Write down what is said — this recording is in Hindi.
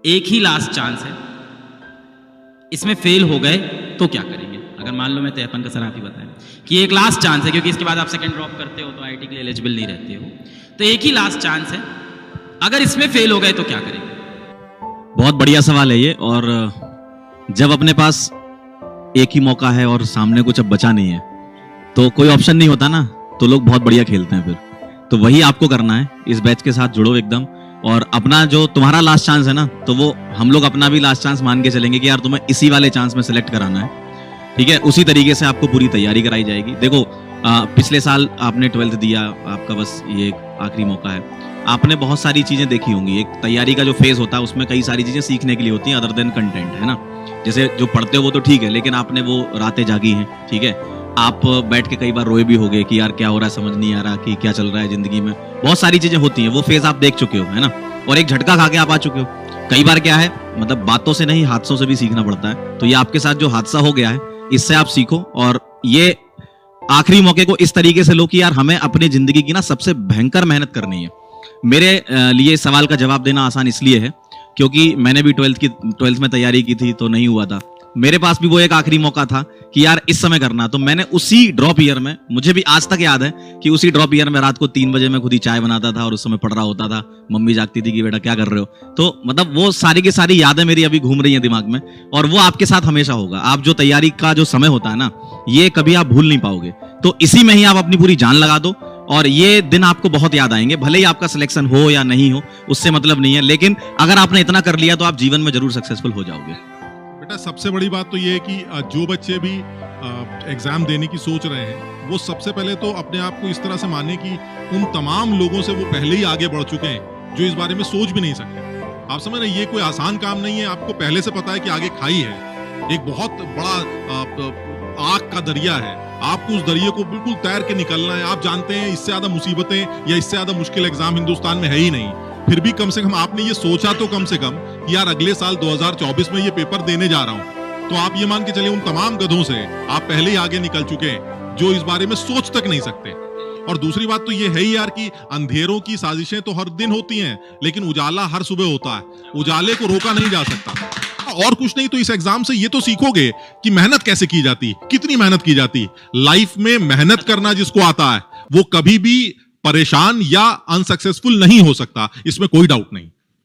एक ही लास्ट चांस है, इसमें फेल हो गए तो क्या करेंगे? अगर मान लो मैं तयपन का सर आप ही बताएं कि एक लास्ट चांस है, क्योंकि इसके बाद आप सेकंड ड्रॉप करते हो तो आईआईटी के लिए एलिजिबल नहीं रहते हो, तो एक ही लास्ट चांस है, अगर इसमें फेल हो गए तो क्या करेंगे? बहुत बढ़िया सवाल है ये। और जब अपने पास एक ही मौका है और सामने कुछ अब बचा नहीं है तो कोई ऑप्शन नहीं होता ना, तो लोग बहुत बढ़िया खेलते हैं फिर। तो वही आपको करना है, इस बैच के साथ जुड़ो एकदम, और अपना जो तुम्हारा लास्ट चांस है ना, तो वो हम लोग अपना भी लास्ट चांस मान के चलेंगे कि यार तुम्हें इसी वाले चांस में सिलेक्ट कराना है, ठीक है। उसी तरीके से आपको पूरी तैयारी कराई जाएगी। देखो पिछले साल आपने 12th दिया, आपका बस ये एक आखिरी मौका है। आपने बहुत सारी चीजें देखी होंगी, एक तैयारी का जो फेज होता है उसमें कई सारी चीजें सीखने के लिए होती हैं अदर देन कंटेंट, है ना। जैसे जो पढ़ते हो वो तो ठीक है, लेकिन आपने वो रातें जागी हैं, ठीक है। आप बैठ के कई बार रोए भी होगे कि यार क्या हो रहा है, समझ नहीं आ रहा कि क्या चल रहा है जिंदगी में। बहुत सारी चीजें होती हैं, वो फेज आप देख चुके हो, है ना, और एक झटका खा के आप आ चुके हो। कई बार क्या है, मतलब बातों से नहीं हादसों से भी सीखना पड़ता है। तो ये आपके साथ जो हादसा हो गया है, इससे आप सीखो और ये आखिरी मौके को इस तरीके से लो कि यार हमें अपनी जिंदगी की ना सबसे भयंकर मेहनत करनी है। मेरे लिए सवाल का जवाब देना आसान इसलिए है क्योंकि मैंने भी 12th में तैयारी की थी तो नहीं हुआ था। मेरे पास भी वो एक आखिरी मौका था कि यार इस समय करना, तो मैंने उसी ड्रॉप ईयर में, मुझे भी आज तक याद है कि उसी ड्रॉप ईयर में रात को 3 बजे मैं खुद ही चाय बनाता था और उस समय पढ़ रहा होता था। मम्मी जागती थी कि बेटा क्या कर रहे हो। तो मतलब वो सारी की सारी यादें मेरी अभी घूम रही हैं दिमाग में, और वो आपके साथ हमेशा होगा। आप जो तैयारी का जो समय होता है ना, ये कभी आप भूल नहीं पाओगे। तो इसी में ही आप अपनी पूरी जान लगा दो और ये दिन आपको बहुत याद आएंगे। भले ही आपका सिलेक्शन हो या नहीं हो, उससे मतलब नहीं है, लेकिन अगर आपने इतना कर लिया तो आप जीवन में जरूर सक्सेसफुल हो जाओगे। बेटा सबसे बड़ी बात तो ये है कि जो बच्चे भी एग्जाम देने की सोच रहे हैं, वो सबसे पहले तो अपने आप को इस तरह से माने कि उन तमाम लोगों से वो पहले ही आगे बढ़ चुके हैं जो इस बारे में सोच भी नहीं सकते। आप समझ रहे हैं, ये कोई आसान काम नहीं है। आपको पहले से पता है कि आगे खाई है, एक बहुत बड़ा आग का दरिया है, आपको उस दरिया को बिल्कुल तैर के निकलना है। आप जानते हैं इससे ज्यादा मुसीबतें या इससे ज्यादा मुश्किल एग्जाम हिंदुस्तान में है ही नहीं। फिर भी कम से कम आपने ये सोचा तो कम से कम कि यार अगले साल 2024 में ये पेपर देने जा रहा हूं, तो आप ये मान के चलिए उन तमाम गधों से आप पहले ही आगे निकल चुके हैं जो इस बारे में सोच तक नहीं सकते। और दूसरी बात तो ये है ही यार कि अंधेरों की साजिशें तो हर दिन होती हैं, लेकिन उजाला हर सुबह होता है। उजाले को रोका नहीं जा सकता। और कुछ नहीं तो इस एग्जाम से ये तो सीखोगे कि मेहनत कैसे की जाती, कितनी मेहनत की जाती। लाइफ में मेहनत करना जिसको आता है वो कभी भी परेशान या अनसक्सेसफुल नहीं हो सकता, इसमें कोई डाउट नहीं।